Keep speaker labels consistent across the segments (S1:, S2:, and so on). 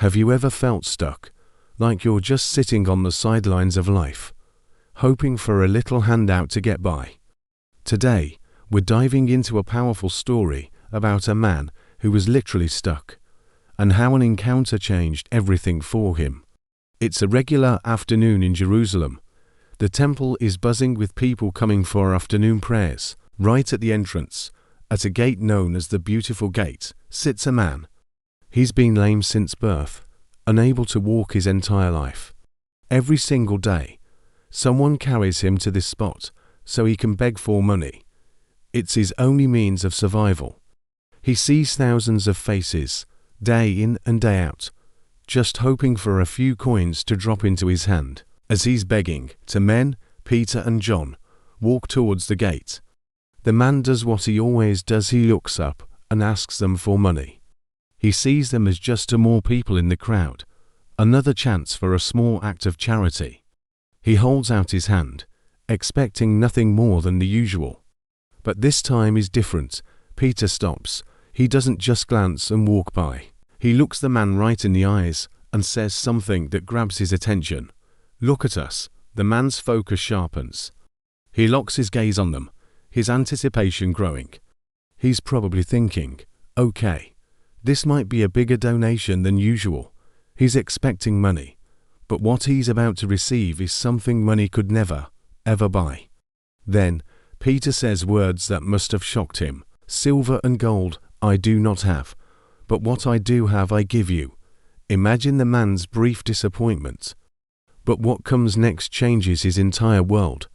S1: Have you ever felt stuck, like you're just sitting on the sidelines of life, hoping for a little handout to get by? Today, we're diving into a powerful story about a man who was literally stuck, and how an encounter changed everything for him. It's a regular afternoon in Jerusalem. The temple is buzzing with people coming for afternoon prayers. Right at the entrance, at a gate known as the Beautiful Gate, sits a man. He's been lame since birth, unable to walk his entire life. Every single day, someone carries him to this spot so he can beg for money. It's his only means of survival. He sees thousands of faces, day in and day out, just hoping for a few coins to drop into his hand. As he's begging, two men, Peter and John, walk towards the gate. The man does what he always does. He looks up and asks them for money. He sees them as just two more people in the crowd, another chance for a small act of charity. He holds out his hand, expecting nothing more than the usual. But this time is different. Peter stops. He doesn't just glance and walk by. He looks the man right in the eyes and says something that grabs his attention. "Look at us." The man's focus sharpens. He locks his gaze on them, his anticipation growing. He's probably thinking, okay, this might be a bigger donation than usual. He's expecting money, but what he's about to receive is something money could never, ever buy. Then, Peter says words that must have shocked him. "Silver and gold I do not have, but what I do have I give you." Imagine the man's brief disappointment. But what comes next changes his entire world.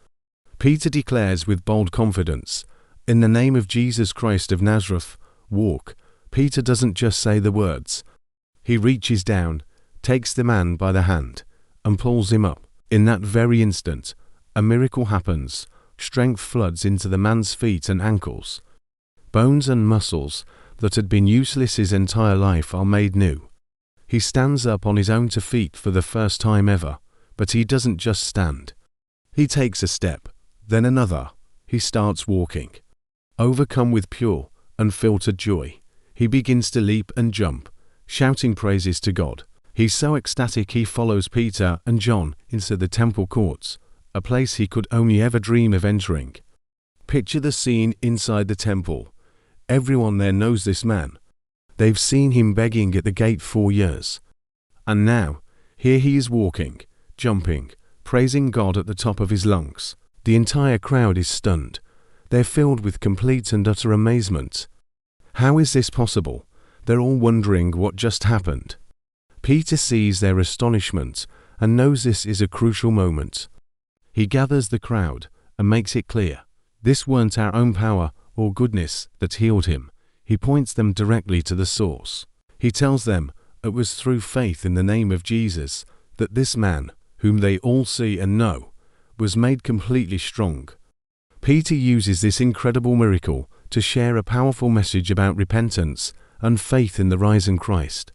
S1: Peter declares with bold confidence, "In the name of Jesus Christ of Nazareth, walk." Peter doesn't just say the words. He reaches down, takes the man by the hand, and pulls him up. In that very instant, a miracle happens. Strength floods into the man's feet and ankles. Bones and muscles that had been useless his entire life are made new. He stands up on his own 2 feet for the first time ever, but he doesn't just stand. He takes a step, then another. He starts walking. Overcome with pure, unfiltered joy, he begins to leap and jump, shouting praises to God. He's so ecstatic he follows Peter and John into the temple courts, a place he could only ever dream of entering. Picture the scene inside the temple. Everyone there knows this man. They've seen him begging at the gate for years. And now, here he is walking, jumping, praising God at the top of his lungs. The entire crowd is stunned. They're filled with complete and utter amazement. How is this possible? They're all wondering what just happened. Peter sees their astonishment and knows this is a crucial moment. He gathers the crowd and makes it clear. This weren't our own power or goodness that healed him. He points them directly to the source. He tells them it was through faith in the name of Jesus that this man, whom they all see and know, was made completely strong. Peter uses this incredible miracle to share a powerful message about repentance and faith in the risen Christ.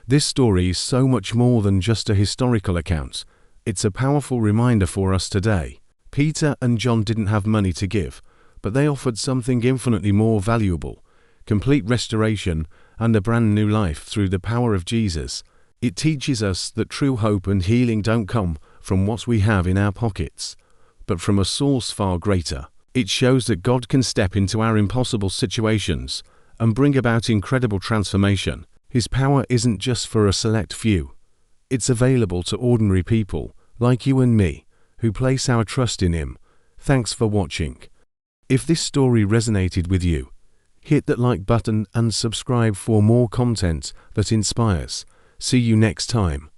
S1: This story is so much more than just a historical account. It's a powerful reminder for us today. Peter and John didn't have money to give, but they offered something infinitely more valuable: complete restoration and a brand new life through the power of Jesus. It teaches us that true hope and healing don't come from what we have in our pockets, but from a source far greater. It shows that God can step into our impossible situations and bring about incredible transformation. His power isn't just for a select few. It's available to ordinary people like you and me who place our trust in Him. Thanks for watching. If this story resonated with you, hit that like button and subscribe for more content that inspires. See you next time.